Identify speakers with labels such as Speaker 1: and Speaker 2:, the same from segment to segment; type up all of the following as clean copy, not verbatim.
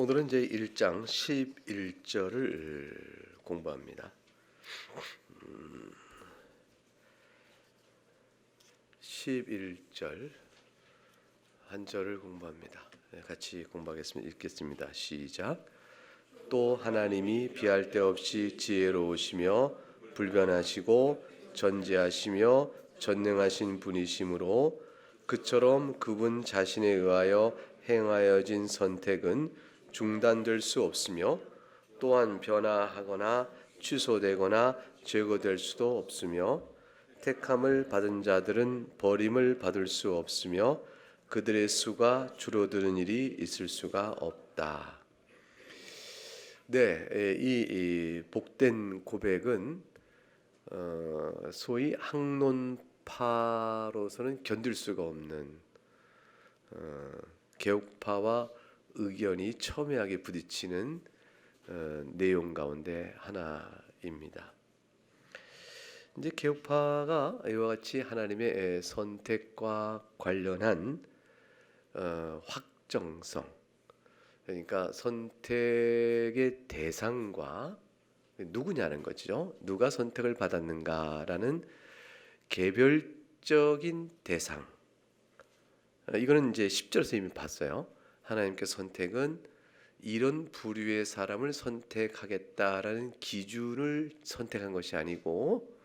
Speaker 1: 오늘은 이제 1장 11절을 공부합니다. 11절 한 절을 공부합니다. 같이 공부하겠습니다. 읽겠습니다. 시작. 또 하나님이 비할 데 없이 지혜로우시며 불변하시고 전지하시며 전능하신 분이시므로 그처럼 그분 자신에 의하여 행하여진 선택은 중단될 수 없으며 또한 변화하거나 취소되거나 제거될 수도 없으며 택함을 받은 자들은 버림을 받을 수 없으며 그들의 수가 줄어드는 일이 있을 수가 없다. 네, 이 복된 고백은 소위 학론파로서는 견딜 수가 없는 개혁파와 의견이 첨예하게 부딪히는 내용 가운데 하나입니다. 이제 개혁파가 이와 같이 하나님의 선택과 관련한 확정성, 그러니까 선택의 대상과 누구냐는 거죠. 누가 선택을 받았는가라는 개별적인 대상. 이거는 이제 10절에서 이미 봤어요. 하나님께서 선택은 이런 부류의 사람을 선택하겠다라는 기준을 선택한 것이 아니고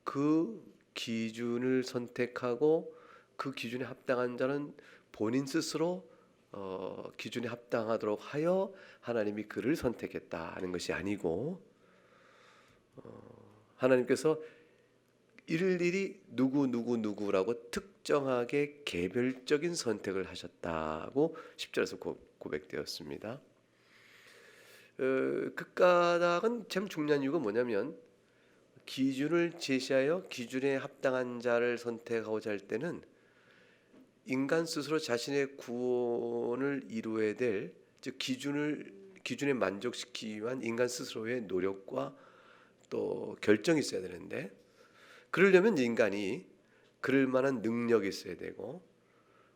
Speaker 1: 그 기준을 선택하고 그 기준에 합당한 자는 본인 스스로 기준에 합당하도록 하여 하나님이 그를 선택했다는 것이 아니고 하나님께서 일일이 누구라고 특정하게 개별적인 선택을 하셨다고 10절에서 고백되었습니다. 그 까닭은 참 중요한 이유가 뭐냐면 기준을 제시하여 기준에 합당한 자를 선택하고자 할 때는 인간 스스로 자신의 구원을 이루어야 될, 즉 기준에 만족시키기 위한 인간 스스로의 노력과 또 결정이 있어야 되는데, 그러려면 인간이 그럴 만한 능력이 있어야 되고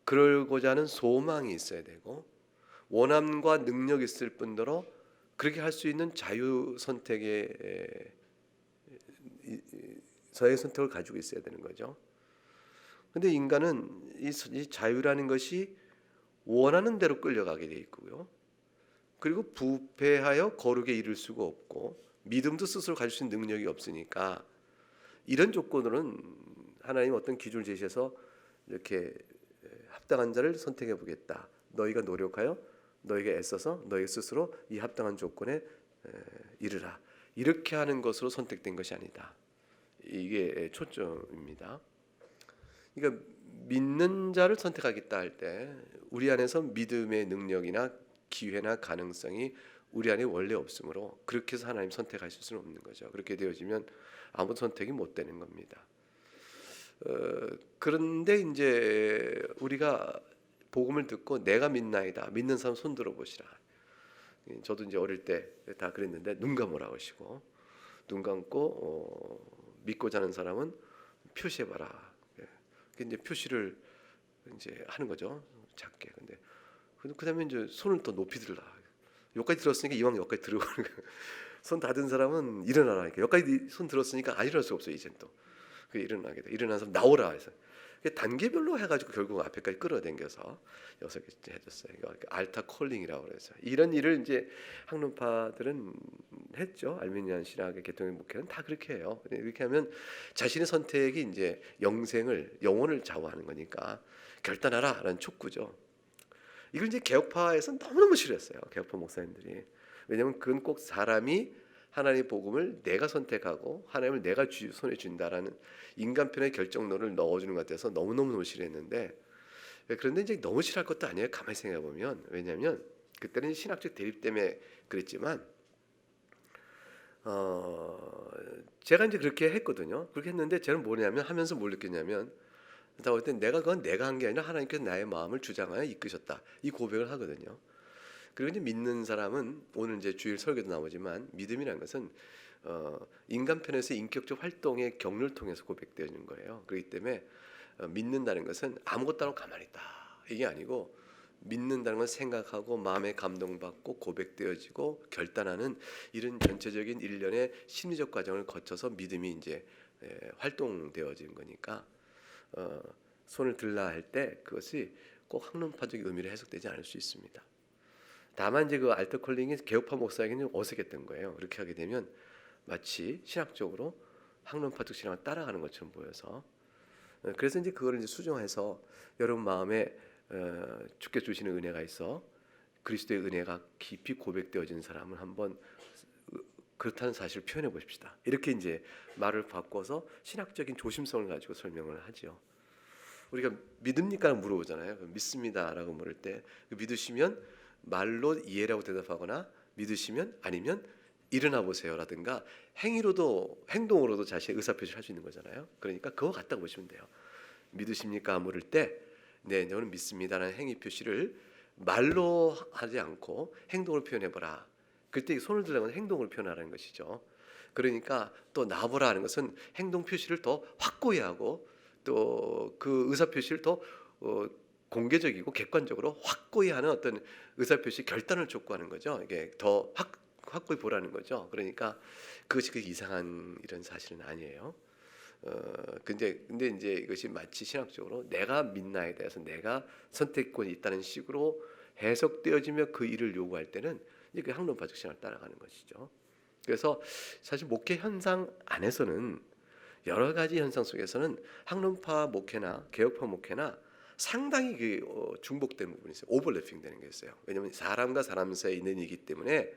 Speaker 1: 그러고자 하는 소망이 있어야 되고 원함과 능력이 있을 뿐더러 그렇게 할 수 있는 자유 선택의 선택을 가지고 있어야 되는 거죠. 근데 인간은 이 자유라는 것이 원하는 대로 끌려가게 돼 있고요. 그리고 부패하여 거룩에 이를 수가 없고 믿음도 스스로 가질 수 있는 능력이 없으니까 이런 조건으로는 하나님 어떤 기준을 제시해서 이렇게 합당한 자를 선택해 보겠다. 너희가 노력하여 너희가 애써서 너희 스스로 이 합당한 조건에 이르라. 이렇게 하는 것으로 선택된 것이 아니다. 이게 초점입니다. 그러니까 믿는 자를 선택하겠다 할 때 우리 안에서 믿음의 능력이나 기회나 가능성이 우리 안에 원래 없으므로 그렇게 해서 하나님 선택하실 수는 없는 거죠. 그렇게 되어지면 아무 선택이 못 되는 겁니다. 그런데 이제 우리가 복음을 듣고 내가 믿나이다. 믿는 사람 손 들어 보시라. 저도 이제 어릴 때 다 그랬는데 눈 감으라고 하시고 눈 감고 믿고 자는 사람은 표시해 봐라. 이제 표시를 이제 하는 거죠. 작게. 근데 그다음에 이제 손을 더 높이 들라. 여기까지 들었으니까 이왕 여기까지 들고 손 다 든 사람은 일어나라. 여기까지 손 들었으니까 안 일어날 수 없어요. 이젠 또 그 일어나게 돼. 일어난 사람 나오라 해서 단계별로 해가지고 결국 앞에까지 끌어당겨서 6개 해줬어요. 알타 콜링이라고 그래서 이런 일을 이제 학론파들은 했죠. 알미니안 신학의 개통의 목회는 다 그렇게 해요. 이렇게 하면 자신의 선택이 이제 영혼을 좌우하는 거니까 결단하라라는 촉구죠. 이걸 이제 개혁파에서 너무너무 싫어했어요. 개혁파 목사님들이. 왜냐하면 그건 꼭 사람이 하나님의 복음을 내가 선택하고 하나님을 내가 손에 쥔다라는 인간편의 결정론을 넣어주는 것 같아서 너무너무 싫어했는데, 그런데 이제 너무 싫어할 것도 아니에요. 가만히 생각해 보면. 왜냐하면 그때는 신학적 대립 때문에 그랬지만 제가 이제 그렇게 했거든요. 그렇게 했는데 저는 뭐냐면 하면서 뭘 느꼈냐면 그건 내가 한 게 아니라 하나님께서 나의 마음을 주장하여 이끄셨다. 이 고백을 하거든요. 그리고 이제 믿는 사람은 오늘 이제 주일 설교도 나오지만 믿음이라는 것은 인간 편에서 인격적 활동의 경로를 통해서 고백되는 거예요. 그렇기 때문에 믿는다는 것은 아무것도 안 하고 가만히 있다 이게 아니고 믿는다는 건 생각하고 마음에 감동받고 고백되어지고 결단하는 이런 전체적인 일련의 심리적 과정을 거쳐서 믿음이 이제 활동되어지는 거니까 손을 들라 할 때 그것이 꼭 학론파적 의미로 해석되지 않을 수 있습니다. 다만 이제 그 알터 컬링이 개혁파 목사에게는 어색했던 거예요. 그렇게 하게 되면 마치 신학적으로 학론파적 신앙을 따라가는 것처럼 보여서 그래서 이제 그거를 이제 수정해서 여러분 마음에 주께 주시는 은혜가 있어 그리스도의 은혜가 깊이 고백되어진 사람을 한번 그렇다는 사실을 표현해 보십시다. 이렇게 이제 말을 바꿔서 신학적인 조심성을 가지고 설명을 하죠. 우리가 믿습니까? 물어보잖아요. 믿습니다라고 물을 때 믿으시면 말로 이해라고 대답하거나 믿으시면 아니면 일어나 보세요라든가 행동으로도 자신의 의사표시를 할 수 있는 거잖아요. 그러니까 그거 같다고 보시면 돼요. 믿으십니까? 물을 때 네, 저는 믿습니다라는 행위 표시를 말로 하지 않고 행동으로 표현해보라. 그때 손을 들라는 건 행동으로 표현하라는 것이죠. 그러니까 또 나보라 하는 것은 행동 표시를 더 확고히 하고 또 그 의사 표시를 더 공개적이고 객관적으로 확고히 하는 어떤 의사 표시 결단을 촉구하는 거죠. 이게 더 확고히 보라는 거죠. 그러니까 그것이 그 이상한 이런 사실은 아니에요. 근데 이제 이것이 마치 신학적으로 내가 믿나에 대해서 내가 선택권이 있다는 식으로 해석되어지며 그 일을 요구할 때는 이제 그 학론파적 신학을 따라가는 것이죠. 그래서 사실 목회 현상 안에서는 여러 가지 현상 속에서는 학론파 목회나 개혁파 목회나 상당히 중복되는 부분이 있어요. 오버래핑 되는 게 있어요. 왜냐하면 사람과 사람 사이에 있는 일이기 때문에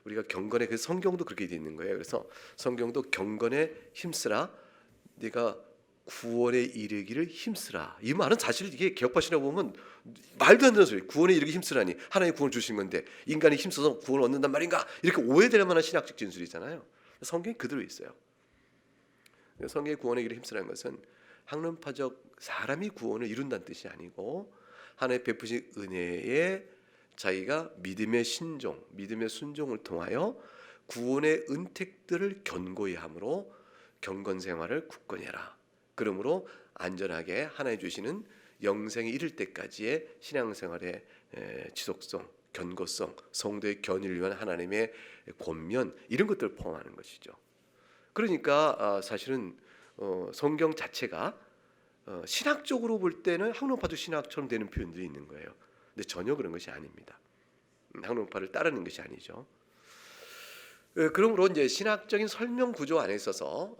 Speaker 1: 우리가 경건에 그 성경도 그렇게 돼 있는 거예요. 그래서 성경도 경건에 힘쓰라. 네가 구원에 이르기를 힘쓰라. 이 말은 사실 이게 개혁파 신학 보면 말도 안 되는 소리. 구원에 이르기 힘쓰라니 하나님 구원 주신 건데 인간이 힘써서 구원을 얻는단 말인가? 이렇게 오해될 만한 신학적 진술이잖아요. 성경이 그대로 있어요. 성경의 구원에 이르기 힘쓰라는 것은 학론파적 사람이 구원을 이룬다는 뜻이 아니고 하나님의 베푸신 은혜에 자기가 믿음의 신종, 믿음의 순종을 통하여 구원의 은택들을 견고히 함으로 경건 생활을 굳건히 해라. 그러므로 안전하게 하나님 주시는 영생에 이를 때까지의 신앙생활의 지속성, 견고성, 성도의 견인을 위한 하나님의 권면 이런 것들을 포함하는 것이죠. 그러니까 사실은 성경 자체가 신학적으로 볼 때는 학론파적 신학처럼 되는 표현들이 있는 거예요. 근데 전혀 그런 것이 아닙니다. 학론파를 따르는 것이 아니죠. 그러므로 이제 신학적인 설명 구조 안에 있어서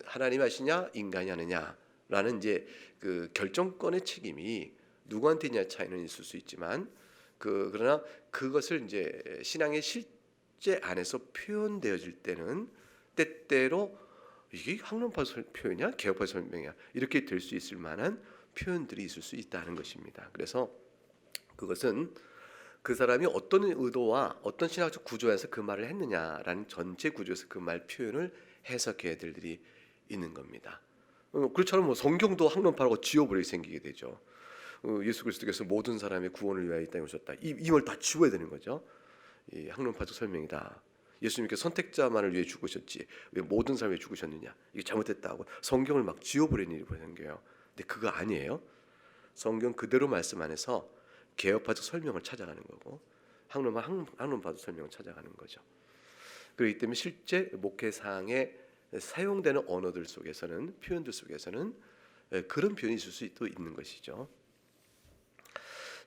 Speaker 1: 하나님 하시냐 인간이 하느냐라는 이제 그 결정권의 책임이 누구한테 있냐 차이는 있을 수 있지만 그러나 그것을 이제 신앙의 실제 안에서 표현되어질 때는 때때로 이게 학론파 표현이야, 개혁파 설명이야 이렇게 될 수 있을 만한 표현들이 있을 수 있다는 것입니다. 그래서 그것은 그 사람이 어떤 의도와 어떤 신학적 구조에서 그 말을 했느냐라는 전체 구조에서 그 말 표현을 해석해야 될 일이 있는 겁니다. 그렇처럼 뭐 성경도 학론파라고 지워버리게 생기게 되죠. 예수 그리스도께서 모든 사람의 구원을 위하여 이 땅에 오셨다. 이 말 다 지워야 되는 거죠. 이 학론파적 설명이다. 예수님께서 선택자만을 위해 죽으셨지 왜 모든 사람을 위해 죽으셨느냐 이게 잘못됐다고 성경을 막 지워버리는 일이 생겨요. 근데 그거 아니에요. 성경 그대로 말씀 안에서 개혁파적 설명을 찾아가는 거고 학론파적 설명을 찾아가는 거죠. 그렇기 때문에 실제 목회상에 사용되는 언어들 속에서는 표현들 속에서는 그런 표현이 있을 수도 있는 것이죠.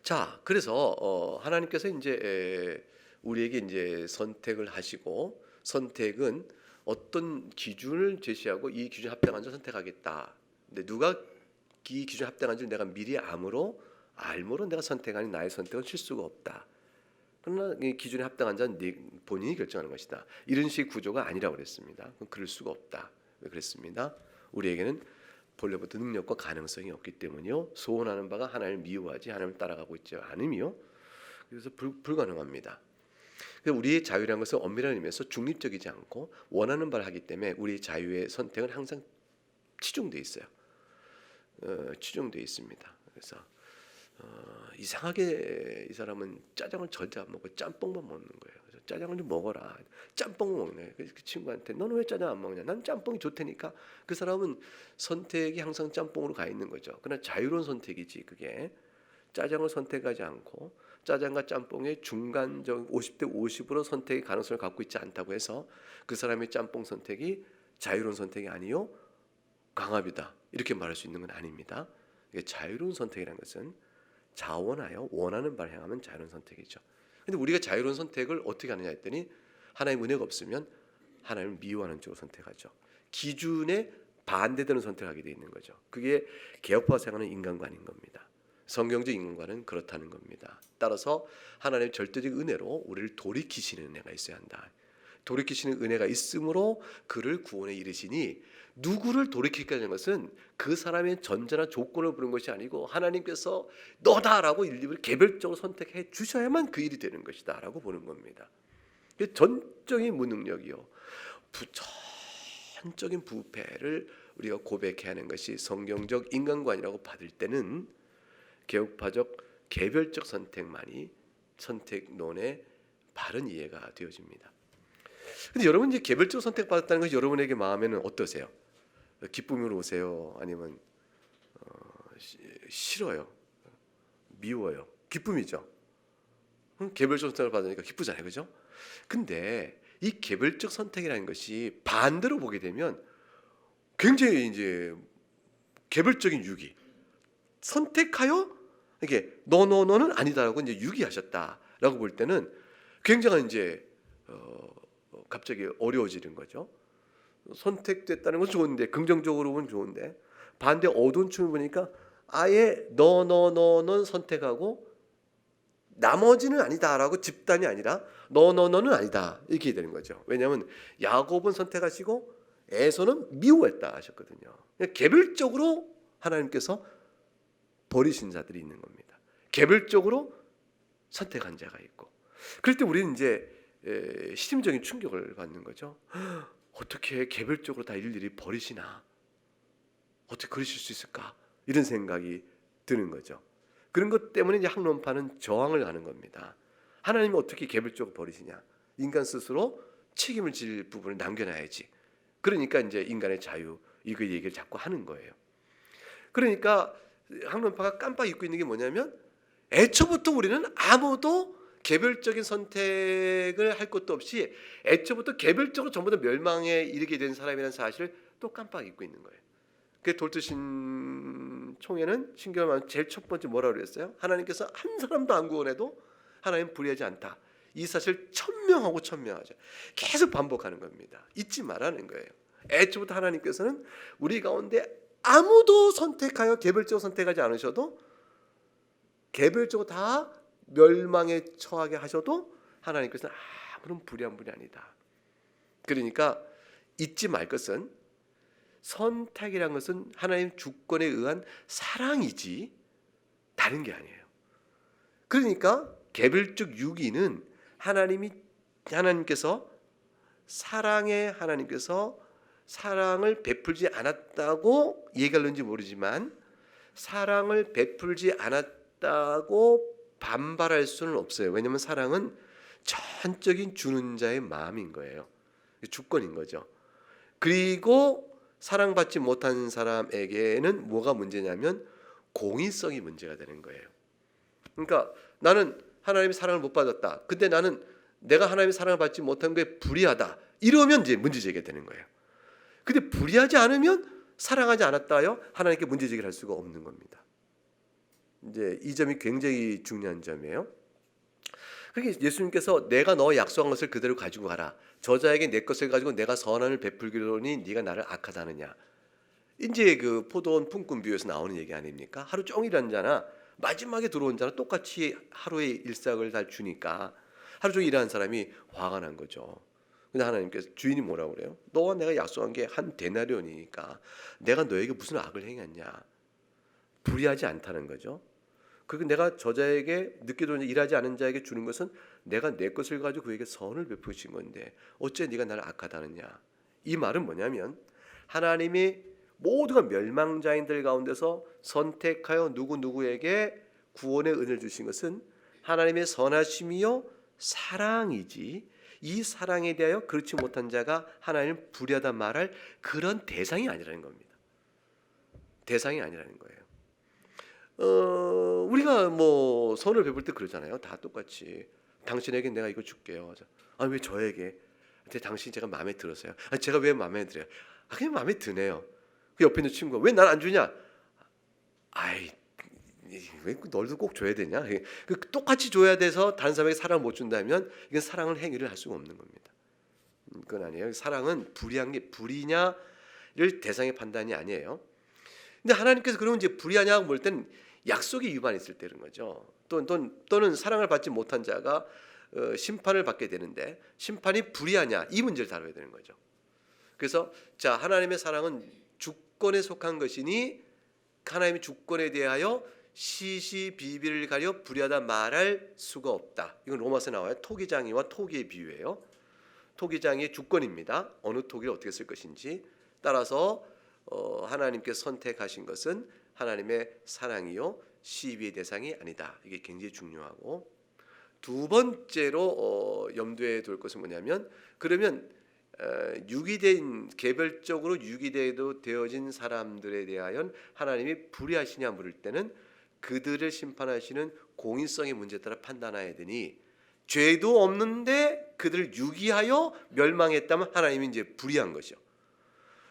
Speaker 1: 자, 그래서 하나님께서 이제 우리에게 이제 선택을 하시고 선택은 어떤 기준을 제시하고 이 기준에 합당한 자 선택하겠다. 근데 누가 이 기준에 합당한 줄 내가 미리 알므로 내가 선택하니 나의 선택은 실수가 없다. 그러나 이 기준에 합당한 자는 본인이 결정하는 것이다. 이런 식의 구조가 아니라고 그랬습니다. 그럴 수가 없다. 왜 그랬습니다? 우리에게는 본래부터 능력과 가능성이 없기 때문이요. 소원하는 바가 하나님을 미워하지 하나님을 따라가고 있지 않음이요. 그래서 불가능합니다. 우리의 자유라는 것은 엄밀한 의미에서 중립적이지 않고 원하는 바를 하기 때문에 우리의 자유의 선택은 항상 치중되어 있어요. 치중되어 있습니다. 그래서 이상하게 이 사람은 짜장을 절대 안 먹고 짬뽕만 먹는 거예요. 그래서 짜장을 좀 먹어라. 짬뽕 먹네. 그래서 그 친구한테 너는 왜 짜장 안 먹냐? 난 짬뽕이 좋다니까. 그 사람은 선택이 항상 짬뽕으로 가 있는 거죠. 그러나 자유로운 선택이지 그게 짜장을 선택하지 않고 짜장과 짬뽕의 중간적 50대 50으로 선택의 가능성을 갖고 있지 않다고 해서 그 사람의 짬뽕 선택이 자유로운 선택이 아니요 강압이다 이렇게 말할 수 있는 건 아닙니다. 자유로운 선택이라는 것은 자원하여 원하는 바를 향하면 자유로운 선택이죠. 근데 우리가 자유로운 선택을 어떻게 하느냐 했더니 하나님 은혜가 없으면 하나님을 미워하는 쪽으로 선택하죠. 기준에 반대되는 선택을 하게 돼 있는 거죠. 그게 개혁파 생활하는 인간관인 겁니다. 성경적 인간관은 그렇다는 겁니다. 따라서 하나님의 절대적 은혜로 우리를 돌이키시는 은혜가 있어야 한다. 돌이키시는 은혜가 있으므로 그를 구원에 이르시니 누구를 돌이키겠다는 것은 그 사람의 전제나 조건을 부른 것이 아니고 하나님께서 너다라고 인류를 개별적으로 선택해 주셔야만 그 일이 되는 것이다 라고 보는 겁니다. 전적인 무능력이요 전적인 부패를 우리가 고백해야 하는 것이 성경적 인간관이라고 받을 때는 개혁파적 개별적 선택만이 선택론의 바른 이해가 되어집니다. 근데 여러분 이제 개별적으로 선택받았다는 것이 여러분에게 마음에는 어떠세요? 기쁨으로 오세요? 아니면 싫어요? 미워요? 기쁨이죠. 개별적 선택을 받으니까 기쁘잖아요, 그죠? 근데 이 개별적 선택이라는 것이 반대로 보게 되면 굉장히 이제 개별적인 유기. 선택하여 이게 너는 아니다라고 이제 유기하셨다라고 볼 때는 굉장한 이제 갑자기 어려워지는 거죠. 선택됐다는 건 좋은데 긍정적으로 보면 좋은데 반대 어두운 춤을 보니까 아예 너는 선택하고 나머지는 아니다라고 집단이 아니라 너는 아니다 이렇게 되는 거죠. 왜냐하면 야곱은 선택하시고 에서는 미워했다 하셨거든요. 개별적으로 하나님께서 버리신 자들이 있는 겁니다. 개별적으로 선택한 자가 있고 그럴 때 우리는 이제 심적인 충격을 받는 거죠. 어떻게 개별적으로 다 일일이 버리시나? 어떻게 그러실 수 있을까? 이런 생각이 드는 거죠. 그런 것 때문에 이제 학론파는 저항을 하는 겁니다. 하나님이 어떻게 개별적으로 버리시냐? 인간 스스로 책임을 질 부분을 남겨놔야지. 그러니까 이제 인간의 자유 이거 얘기를 자꾸 하는 거예요. 그러니까 학론파가 깜빡 잊고 있는 게 뭐냐면 애초부터 우리는 아무도 개별적인 선택을 할 것도 없이 애초부터 개별적으로 전부 다 멸망에 이르게 된 사람이라는 사실을 또 깜빡 잊고 있는 거예요. 그 돌드신 총회는 신경을 제일 첫 번째 뭐라고 그랬어요? 하나님께서 한 사람도 안 구원해도 하나님 불의하지 않다. 이 사실 천명하고 천명하죠. 계속 반복하는 겁니다. 잊지 말라는 거예요. 애초부터 하나님께서는 우리 가운데 아무도 선택하여 개별적으로 선택하지 않으셔도 개별적으로 다 멸망에 처하게 하셔도 하나님께서는 아무런 불의한 분이 아니다. 그러니까 잊지 말 것은 선택이란 것은 하나님 주권에 의한 사랑이지 다른 게 아니에요. 그러니까 개별적 유기는 하나님께서 하나님께서 사랑을 베풀지 않았다고 얘기하는지 모르지만 사랑을 베풀지 않았다고 반발할 수는 없어요. 왜냐하면 사랑은 전적인 주는 자의 마음인 거예요. 주권인 거죠. 그리고 사랑받지 못한 사람에게는 뭐가 문제냐면 공의성이 문제가 되는 거예요. 그러니까 나는 하나님의 사랑을 못 받았다. 근데 나는 내가 하나님의 사랑을 받지 못한 게 불의하다. 이러면 이제 문제 제기가 되는 거예요. 근데 불의하지 않으면 사랑하지 않았다 하여 하나님께 문제 제기를 할 수가 없는 겁니다. 이제 이 점이 굉장히 중요한 점이에요. 그러니까 예수님께서 내가 너 약속한 것을 그대로 가지고 가라. 저자에게 내 것을 가지고 내가 선한을 베풀기로니 네가 나를 악하다 하느냐. 이제 그 포도원 품꾼 비유에서 나오는 얘기 아닙니까? 하루 종일 한 자나 마지막에 들어온 자나 똑같이 하루의 일삭을 다 주니까 하루 종일 일하는 사람이 화가 난 거죠. 근데 하나님께서 주인이 뭐라고 그래요? 너와 내가 약속한 게 한 데나리온이니까 내가 너에게 무슨 악을 행했냐. 불의하지 않다는 거죠. 그리고 내가 저자에게 늦게 들어온 일하지 않은 자에게 주는 것은 내가 내 것을 가지고 그에게 선을 베푸신 건데 어째 네가 나를 악하다느냐. 이 말은 뭐냐면 하나님이 모두가 멸망자인들 가운데서 선택하여 누구에게 구원의 은혜를 주신 것은 하나님의 선하심이요 사랑이지 이 사랑에 대하여 그렇지 못한 자가 하나님을 불의하다 말할 그런 대상이 아니라는 겁니다. 대상이 아니라는 거예요. 우리가 뭐 선을 베풀 때 그러잖아요. 다 똑같이 당신에게 내가 이거 줄게요. 아, 왜 저에게? 근데 당신 제가 마음에 들었어요. 아, 제가 왜 마음에 들어요? 아, 그냥 마음에 드네요. 그 옆에 있는 친구가 왜 난 안 주냐? 아이, 왜 너도 꼭 줘야 되냐? 그 똑같이 줘야 돼서 다른 사람에게 사랑을 못 준다면 이건 사랑을 행위를 할 수가 없는 겁니다. 그건 아니에요. 사랑은 불의한 게 불의냐를 대상의 판단이 아니에요. 근데 하나님께서 그러면 이제 불의하냐고 볼 때는 약속이 위반했을 때는 거죠. 또는 사랑을 받지 못한 자가 심판을 받게 되는데 심판이 불의하냐 이 문제를 다뤄야 되는 거죠. 그래서 자, 하나님의 사랑은 주권에 속한 것이니 하나님의 주권에 대하여 시시비비를 가려 불의하다 말할 수가 없다. 이건 로마서에 나와요. 토기장이와 토기의 비유예요. 토기장이 주권입니다. 어느 토기를 어떻게 쓸 것인지 따라서 하나님께서 선택하신 것은 하나님의 사랑이요 시비의 대상이 아니다. 이게 굉장히 중요하고, 두 번째로 염두에 둘 것은 뭐냐면, 그러면 유기된 개별적으로 유기되도 되어진 사람들에 대하여 하나님이 불의하시냐 물을 때는 그들을 심판하시는 공인성의 문제에 따라 판단해야 되니, 죄도 없는데 그들을 유기하여 멸망했다면 하나님이 이제 불의한 것이죠.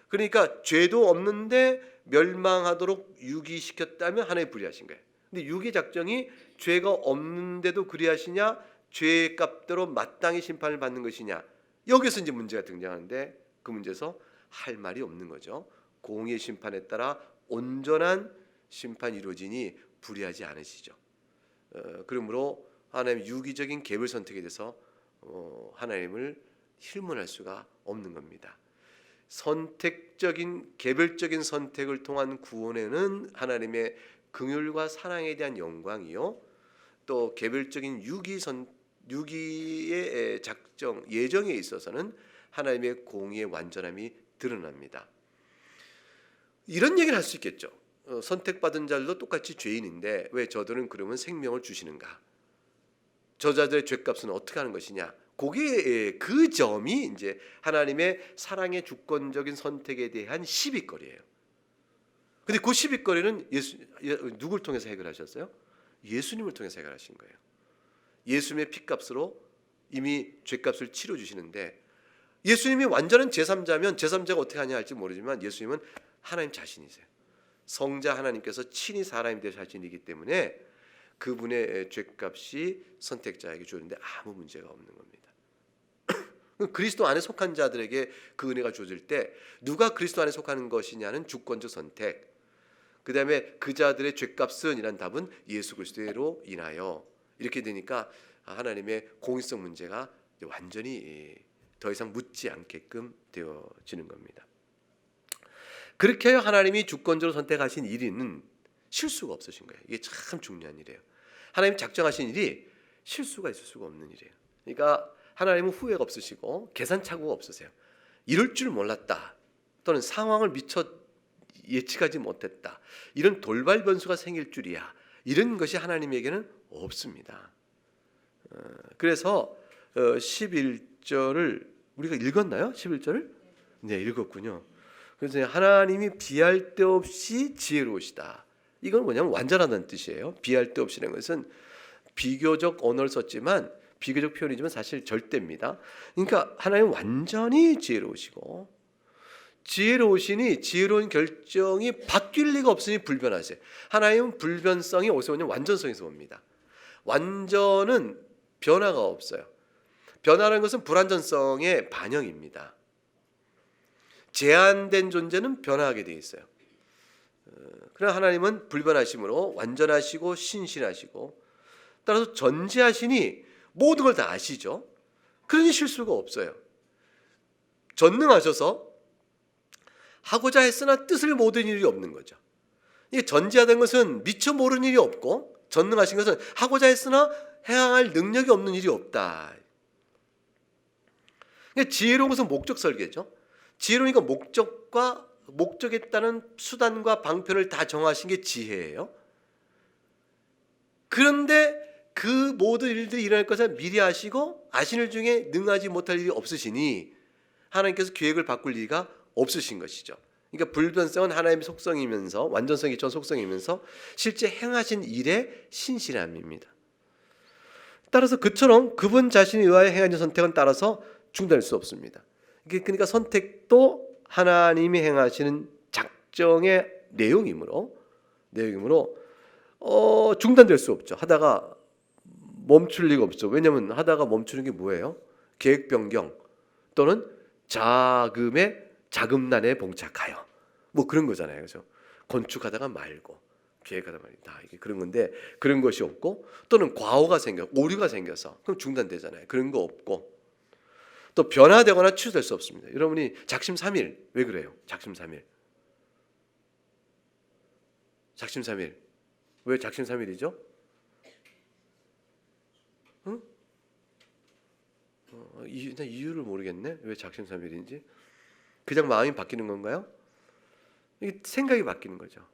Speaker 1: 그러니까 죄도 없는데 멸망하도록 유기시켰다면 하나님이 불의하신 거예요. 근데 유기 작정이 죄가 없는데도 그리하시냐, 죄의 값대로 마땅히 심판을 받는 것이냐, 여기서 이제 문제가 등장하는데 그 문제에서 할 말이 없는 거죠. 공의의 심판에 따라 온전한 심판이 이루어지니 불의하지 않으시죠. 그러므로 하나님 유기적인 개별 선택에 대해서 하나님을 힐문할 수가 없는 겁니다. 선택적인 개별적인 선택을 통한 구원에는 하나님의 긍휼과 사랑에 대한 영광이요, 또 개별적인 유기의 작정 예정에 있어서는 하나님의 공의의 완전함이 드러납니다. 이런 얘기를 할 수 있겠죠. 선택받은 자들도 똑같이 죄인인데 왜 저들은 그러면 생명을 주시는가? 저자들의 죄값은 어떻게 하는 것이냐? 그게 그 점이 이제 하나님의 사랑의 주권적인 선택에 대한 시비거리예요. 근데 그 시비거리는 누굴 통해서 해결하셨어요? 예수님을 통해서 해결하신 거예요. 예수님의 피값으로 이미 죄값을 치러 주시는데, 예수님이 완전한 제3자면 제3자가 어떻게 하냐 할지 모르지만 예수님은 하나님 자신이세요. 성자 하나님께서 친히 사람이 되신 자신이기 때문에 그분의 죄값이 선택자에게 주어지는데 아무 문제가 없는 겁니다. 그리스도 안에 속한 자들에게 그 은혜가 주어질 때 누가 그리스도 안에 속하는 것이냐는 주권적 선택, 그 다음에 그 자들의 죄값은 이란 답은 예수 그리스도로 인하여, 이렇게 되니까 하나님의 공의성 문제가 완전히 더 이상 묻지 않게끔 되어지는 겁니다. 그렇게 하나님이 주권적으로 선택하신 일은 실수가 없으신 거예요. 이게 참 중요한 일이에요. 하나님 작정하신 일이 실수가 있을 수가 없는 일이에요. 그러니까 하나님은 후회가 없으시고 계산착오가 없으세요. 이럴 줄 몰랐다, 또는 상황을 미처 예측하지 못했다, 이런 돌발 변수가 생길 줄이야, 이런 것이 하나님에게는 없습니다. 그래서 11절을 우리가 읽었나요? 11절을? 네, 읽었군요. 그래서 하나님이 비할 데 없이 지혜로우시다. 이건 뭐냐면 완전하다는 뜻이에요. 비할 데 없이라는 것은 비교적 언어를 썼지만 비교적 표현이지만 사실 절대입니다. 그러니까 하나님은 완전히 지혜로우시고, 지혜로우시니 지혜로운 결정이 바뀔 리가 없으니 불변하세요. 하나님은 불변성이 어디서 오냐면 완전성에서 옵니다. 완전은 변화가 없어요. 변화라는 것은 불완전성의 반영입니다. 제한된 존재는 변화하게 되어 있어요. 그러나 하나님은 불변하심으로 완전하시고 신실하시고, 따라서 전지하시니 모든 걸 다 아시죠. 그러니 실수가 없어요. 전능하셔서 하고자 했으나 뜻을 모든 일이 없는 거죠. 이게 전지하다는 것은 미처 모르는 일이 없고, 전능하신 것은 하고자 했으나 행할 능력이 없는 일이 없다. 그러니까 지혜로운 것은 목적 설계죠. 지혜로우니까 목적에 따른 수단과 방편을 다 정하신 게 지혜예요. 그런데 그 모든 일들이 일어날 것을 미리 아시고 아신 일 중에 능하지 못할 일이 없으시니 하나님께서 계획을 바꿀 리가 없으신 것이죠. 그러니까 불변성은 하나님의 속성이면서 완전성이 전 속성이면서 실제 행하신 일의 신실함입니다. 따라서 그처럼 그분 자신에 의하여 행하는 선택은 따라서 중단할 수 없습니다. 그러니까 선택도 하나님이 행하시는 작정의 내용이므로 중단될 수 없죠. 하다가 멈출 리가 없죠. 왜냐하면 하다가 멈추는 게 뭐예요? 계획 변경 또는 자금난에 봉착하여 뭐 그런 거잖아요. 그죠? 건축하다가 말고 계획하다 말이다. 이게 그런 건데 그런 것이 없고 또는 과오가 생겨 오류가 생겨서 그럼 중단되잖아요. 그런 거 없고 또 변화되거나 취소될 수 없습니다. 여러분이 작심삼일 왜 그래요? 작심삼일 왜 작심삼일이죠? 응? 나 이유를 모르겠네. 왜 작심삼일인지. 그냥 마음이 바뀌는 건가요? 이게 생각이 바뀌는 거죠.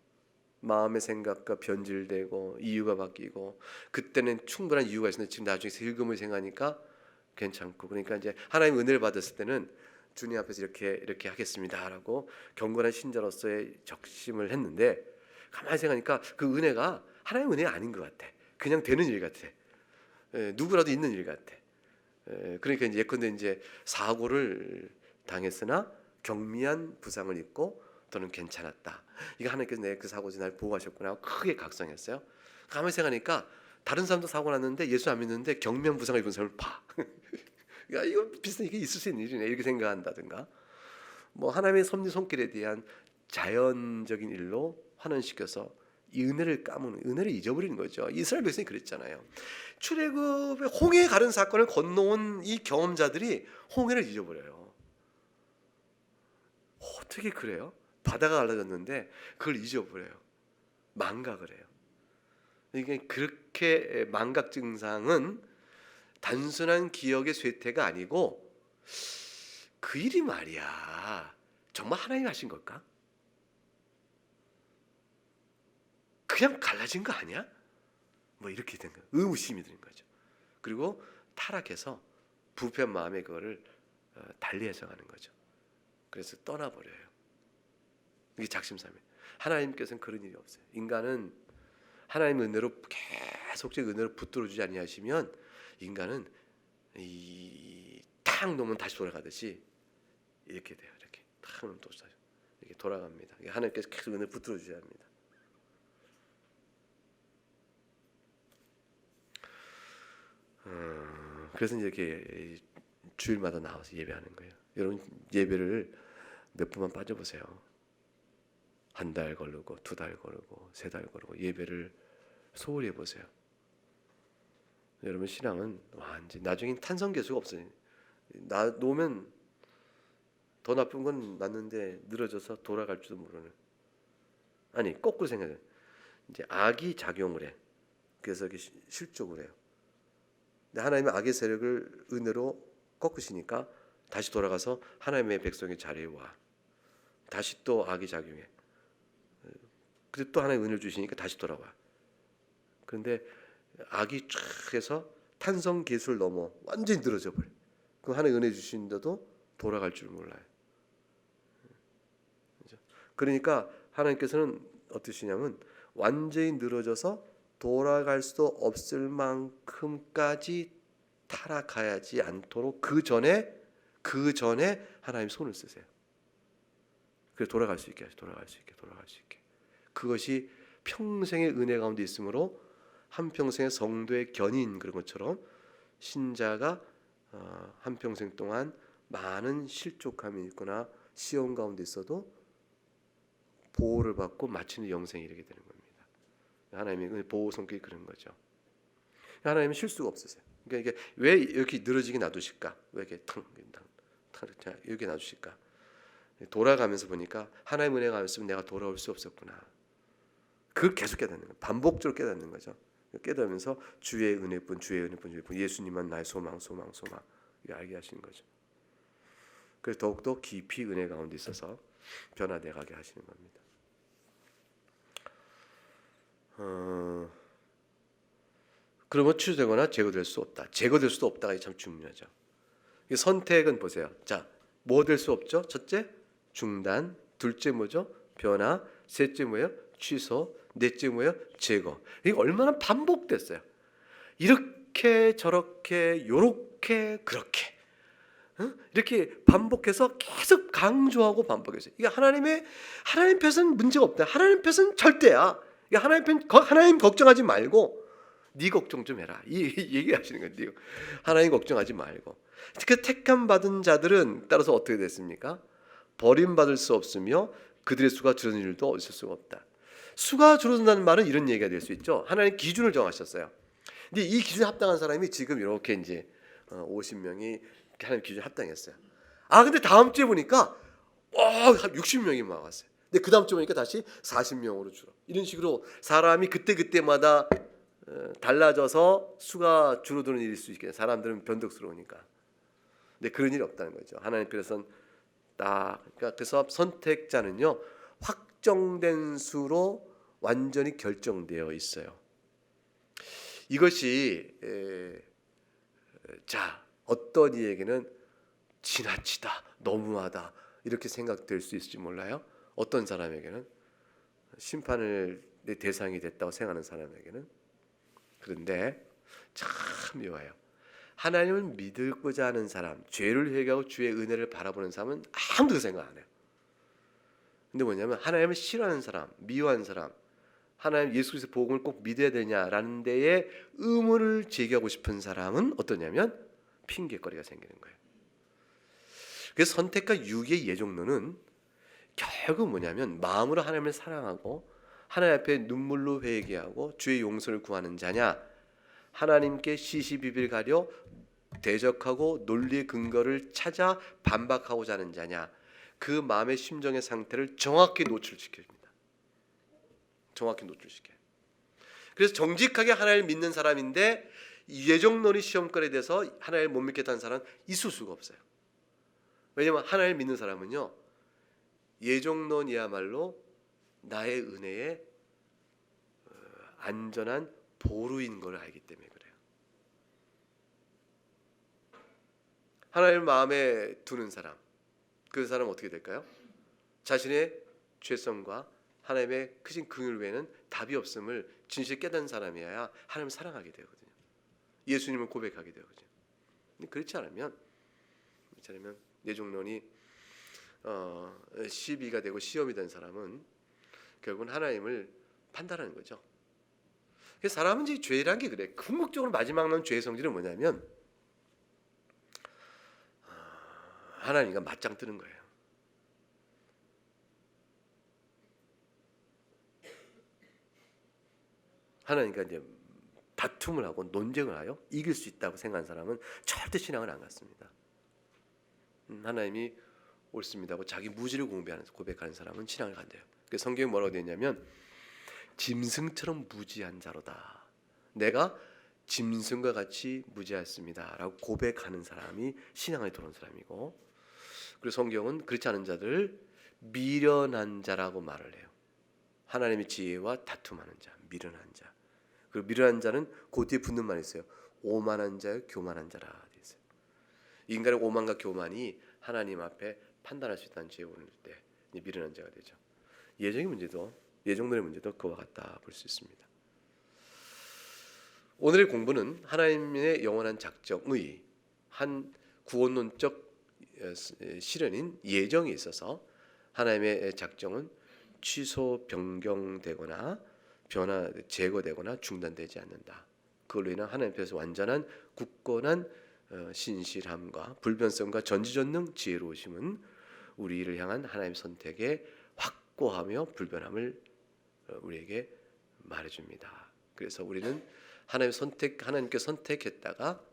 Speaker 1: 마음의 생각과 변질되고 이유가 바뀌고 그때는 충분한 이유가 있었는데 지금 나중에 슬금을 생각하니까 괜찮고 그러니까 이제 하나님 은혜를 받았을 때는 주님 앞에서 이렇게 하겠습니다라고 경건한 신자로서의 적심을 했는데 가만히 생각하니까 그 은혜가 하나님 은혜가 아닌 것 같아. 그냥 되는 일 같아. 누구라도 있는 일 같아. 그러니까 이제 예컨대 이제 사고를 당했으나 경미한 부상을 입고 또는 괜찮았다. 이거 하나님께서 내 그 사고지 날 보호하셨구나 하고 크게 각성했어요. 가만히 생각하니까 다른 사람도 사고 났는데 예수 안 믿는데 경미한 부상을 입은 사람을 봐. 야, 이거 비슷한 이게 있을 수 있는 일이네 이렇게 생각한다든가 뭐 하나님의 섭리 손길에 대한 자연적인 일로 환원시켜서 이 은혜를 까먹는 은혜를 잊어버리는 거죠. 이스라엘 백성이 그랬잖아요. 출애굽의 홍해 가른 사건을 건너온 이 경험자들이 홍해를 잊어버려요. 어떻게 그래요? 바다가 갈라졌는데 그걸 잊어버려요. 망각을 해요. 이게 그렇게 망각 증상은 단순한 기억의 쇠퇴가 아니고 그 일이 말이야 정말 하나님이 하신 걸까? 그냥 갈라진 거 아니야? 뭐 이렇게 된 거예요. 의무심이 드는 거죠. 그리고 타락해서 부패한 마음에 그거를 달리 해석하는 거죠. 그래서 떠나버려요. 이게 작심삼일. 하나님께서는 그런 일이 없어요. 인간은 하나님의 은혜로 계속적인 은혜로 붙들어주지 아니하시면 인간은 탁 놓으면 다시 돌아가듯이 이렇게 돼요. 이렇게 탁 놓으면 또 이렇게 돌아갑니다. 하나님께서 계속 은혜를 붙들어주셔야 합니다. 그래서 이렇게 주일마다 나와서 예배하는 거예요. 여러분 예배를 몇 번만 빠져보세요. 한 달 걸르고 2달 걸르고 3달 걸르고 예배를 소홀히 해보세요. 여러분 신앙은 완전 나중에 탄성 개수가 없어요. 놓으면 더 나쁜 건 맞는데 늘어져서 돌아갈지도 모르는. 아니 거꾸로 생각해. 이제 악이 작용을 해. 그래서 이게 실족을 해요. 근데 하나님의 악의 세력을 은혜로 꺾으시니까 다시 돌아가서 하나님의 백성의 자리에 와. 다시 또 악이 작용해. 근데 또 하나님의 은혜를 주시니까 다시 돌아와. 그런데 악이 쫙 해서 탄성 계수를 넘어 완전히 늘어져 버려. 그 하나님 은혜 주시는데도 돌아갈 줄 몰라요. 그러니까 하나님께서는 어떠시냐면 완전히 늘어져서 돌아갈 수 없을 만큼까지 타락하지 않도록 그 전에 하나님 손을 쓰세요. 그래 돌아갈 수 있게. 그것이 평생의 은혜 가운데 있으므로 한평생의 성도의 견인 그런 것처럼 신자가 한평생 동안 많은 실족함이 있거나 시험 가운데 있어도 보호를 받고 마치는 영생에 이르게 되는 겁니다. 하나님의 보호 성격이 그런 거죠. 하나님은 실수가 없으세요. 그러니까 이게 왜 이렇게 늘어지게 놔두실까? 왜 이렇게 탕 이렇게 놔두실까? 돌아가면서 보니까 하나님 은혜가 없으면 내가 돌아올 수 없었구나. 그걸 계속 깨닫는 거예요. 반복적으로 깨닫는 거죠. 깨닫으면서 주의 은혜뿐 예수님만 나의 소망 이거 알게 하시는 거죠. 그래서 더욱더 깊이 은혜 가운데 있어서 변화돼 가게 하시는 겁니다. 그러면 취소되거나 제거될 수 없다. 제거될 수도 없다가 참 중요하죠. 선택은 보세요. 자, 뭐 될 수 없죠? 첫째, 중단, 둘째 뭐죠? 변화. 셋째 뭐예요? 취소. 넷째 뭐예요? 제거. 이게 얼마나 반복됐어요. 이렇게 저렇게 요렇게 그렇게 이렇게 반복해서 계속 강조하고 반복했어요. 이게 하나님 편은 문제가 없다. 하나님 편은 절대야. 하나님 걱정하지 말고 네 걱정 좀 해라. 이 얘기하시는 거예요. 하나님 걱정하지 말고. 그 택함 받은 자들은 따라서 어떻게 됐습니까? 버림받을 수 없으며 그들의 수가 줄어드는 일도 있을 수가 없다. 수가 줄어든다는 말은 이런 얘기가 될 수 있죠. 하나님 기준을 정하셨어요. 근데 이 기준에 합당한 사람이 지금 이렇게 이제 50명이 하나님 기준에 합당했어요. 근데 다음 주에 보니까 한 60명이 막 왔어요. 근데 그 다음 주에 보니까 다시 40명으로 줄어. 이런 식으로 사람이 그때마다 달라져서 수가 줄어드는 일일 수 있겠네요. 사람들은 변덕스러우니까. 근데 그런 일이 없다는 거죠. 하나님께서는 그러니까 그래서 선택자는요 확정된 수로 완전히 결정되어 있어요. 이것이 어떤 이에게는 지나치다, 너무하다 이렇게 생각될 수 있을지 몰라요. 어떤 사람에게는 심판의 대상이 됐다고 생각하는 사람에게는. 그런데 참 묘해요. 하나님을 믿고자 하는 사람, 죄를 회개하고 주의 은혜를 바라보는 사람은 아무도 그 생각 안 해요. 근데 뭐냐면 하나님을 싫어하는 사람, 미워하는 사람, 하나님 예수 그리스도의 복음을 꼭 믿어야 되냐라는 데에 의문을 제기하고 싶은 사람은 어떠냐면 핑계거리가 생기는 거예요. 그래서 선택과 유기의 예정론은 결국 뭐냐면 마음으로 하나님을 사랑하고 하나님 앞에 눈물로 회개하고 주의 용서를 구하는 자냐, 하나님께 시시비비를 가려 대적하고 논리의 근거를 찾아 반박하고자 하는 자냐, 그 마음의 심정의 상태를 정확히 노출시킵니다. 정확히 노출시켜요. 그래서 정직하게 하나님을 믿는 사람인데 예정론이 시험거리에 대해서 하나님을 못 믿겠다는 사람은 있을 수가 없어요. 왜냐하면 하나님을 믿는 사람은요 예정론이야말로 나의 은혜의 안전한 보루인 걸 알기 때문에 그래요. 하나님을 마음에 두는 사람, 그 사람은 어떻게 될까요? 자신의 죄성과 하나님의 크신 긍휼 외에는 답이 없음을 진실히 깨닫는 사람이어야 하나님을 사랑하게 되거든요. 예수님을 고백하게 되거든요. 근데 그렇지 않으면 예정론이 시비가 되고 시험이 된 사람은 결국은 하나님을 판단하는 거죠. 그래서 사람은 이제 죄란 게 그래. 궁극적으로 마지막 나온 죄의 성질은 뭐냐면 하나님과 맞짱 뜨는 거예요. 하나님과 이제 다툼을 하고 논쟁을 하여 이길 수 있다고 생각하는 사람은 절대 신앙을 안 갖습니다. 하나님이 옳습니다 하고 자기 무지를 고백하는 사람은 신앙을 간대요. 그래서 성경에 뭐라고 되어 있냐면 짐승처럼 무지한 자로다. 내가 짐승과 같이 무지했습니다 라고 고백하는 사람이 신앙에 들어온 사람이고, 그리고 성경은 그렇지 않은 자들을 미련한 자라고 말을 해요. 하나님의 지혜와 다툼하는 자, 미련한 자. 그리고 미련한 자는 그 뒤에 붙는 말이 있어요. 오만한 자요, 교만한 자라 되어 있어요. 인간의 오만과 교만이 하나님 앞에 판단할 수 있다는 지혜가 오를 때 미련한 자가 되죠. 예정론의 문제도 그와 같다 볼 수 있습니다. 오늘의 공부는 하나님의 영원한 작정의 한 구원론적 실현인 예정에 있어서 하나님의 작정은 취소, 변경되거나 변화, 제거되거나 중단되지 않는다. 그걸로 인한 하나님 앞에서 완전한 굳건한 신실함과 불변성과 전지전능 지혜로우심은 우리를 향한 하나님의 선택에 확고하며 불변함을 우리에게 말해줍니다. 그래서 우리는 하나님께 선택했다가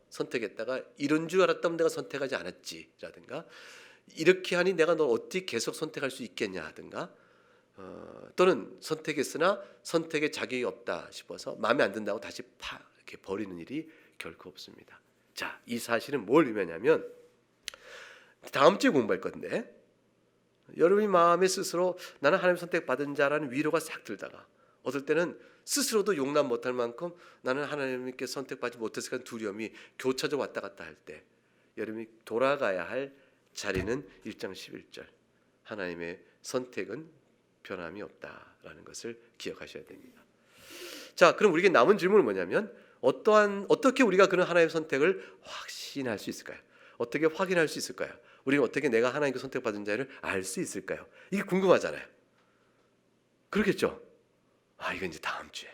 Speaker 1: 이런 줄 알았다면 내가 선택하지 않았지라든가, 이렇게 하니 내가 널 어떻게 계속 선택할 수 있겠냐든가, 또는 선택했으나 선택에 자격이 없다 싶어서 마음에 안 든다고 다시 이렇게 버리는 일이 결코 없습니다. 자, 이 사실은 뭘 의미하냐면 다음 주에 공부할 건데, 여러분이 마음에 스스로 나는 하나님 선택받은 자라는 위로가 싹 들다가 어떨 때는 스스로도 용납 못할 만큼 나는 하나님께 선택받지 못했을까 두려움이 교차적 왔다 갔다 할 때 여러분이 돌아가야 할 자리는 1장 11절 하나님의 선택은 변함이 없다라는 것을 기억하셔야 됩니다. 자, 그럼 우리에게 남은 질문은 뭐냐면 어떻게 우리가 그런 하나님의 선택을 확신할 수 있을까요? 어떻게 확인할 수 있을까요? 우리는 어떻게 내가 하나님께 선택받은 자를 알 수 있을까요? 이게 궁금하잖아요. 그렇겠죠? 이건 이제 다음 주에